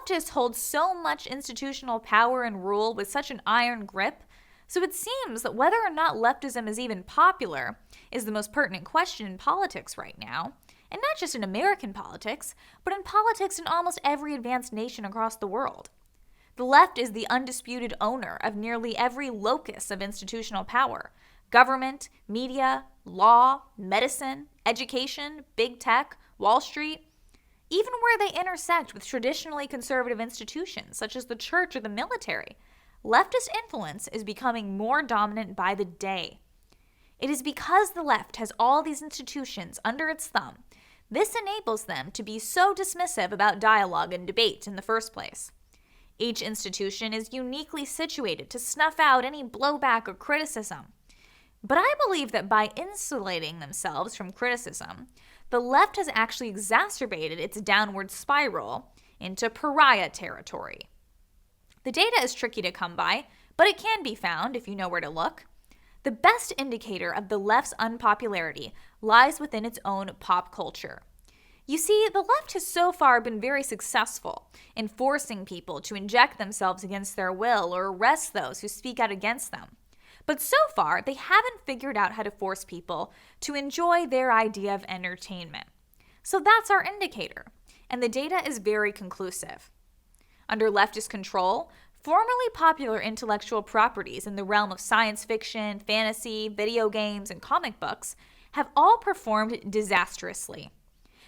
leftists hold so much institutional power and rule with such an iron grip, so it seems that whether or not leftism is even popular is the most pertinent question in politics right now, and not just in American politics, but in politics in almost every advanced nation across the world. The left is the undisputed owner of nearly every locus of institutional power: government, media, law, medicine, education, big tech, Wall Street, even where they intersect with traditionally conservative institutions such as the church or the military. Leftist influence is becoming more dominant by the day. It is because the left has all these institutions under its thumb. This enables them to be so dismissive about dialogue and debate in the first place. Each institution is uniquely situated to snuff out any blowback or criticism. But I believe that by insulating themselves from criticism, the left has actually exacerbated its downward spiral into pariah territory. The data is tricky to come by, but it can be found if you know where to look. The best indicator of the left's unpopularity lies within its own pop culture. You see, the left has so far been very successful in forcing people to inject themselves against their will or arrest those who speak out against them. But so far, they haven't figured out how to force people to enjoy their idea of entertainment. So that's our indicator, and the data is very conclusive. Under leftist control, formerly popular intellectual properties in the realm of science fiction, fantasy, video games, and comic books have all performed disastrously.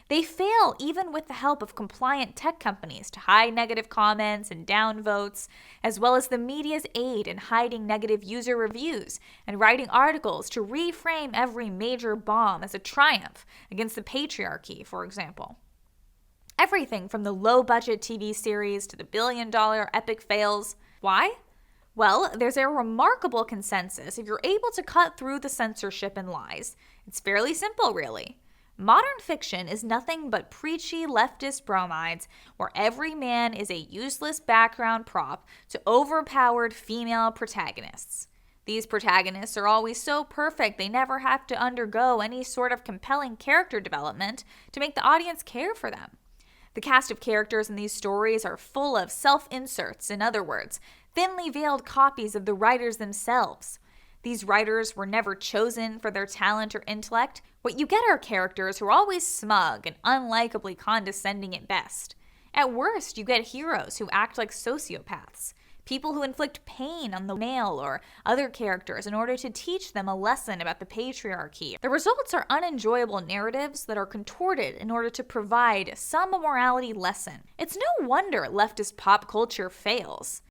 They fail even with the help of compliant tech companies to hide negative comments and downvotes, as well as the media's aid in hiding negative user reviews and writing articles to reframe every major bomb as a triumph against the patriarchy, for example. Everything from the low-budget TV series to the billion-dollar epic fails. Why? Well, there's a remarkable consensus if you're able to cut through the censorship and lies. It's fairly simple, really. Modern fiction is nothing but preachy leftist bromides where every man is a useless background prop to overpowered female protagonists. These protagonists are always so perfect they never have to undergo any sort of compelling character development to make the audience care for them. The cast of characters in these stories are full of self-inserts, in other words, thinly veiled copies of the writers themselves. These writers were never chosen for their talent or intellect. What you get are characters who are always smug and unlikably condescending at best. At worst, you get heroes who act like sociopaths, people who inflict pain on the male or other characters in order to teach them a lesson about the patriarchy. The results are unenjoyable narratives that are contorted in order to provide some morality lesson. It's no wonder leftist pop culture fails.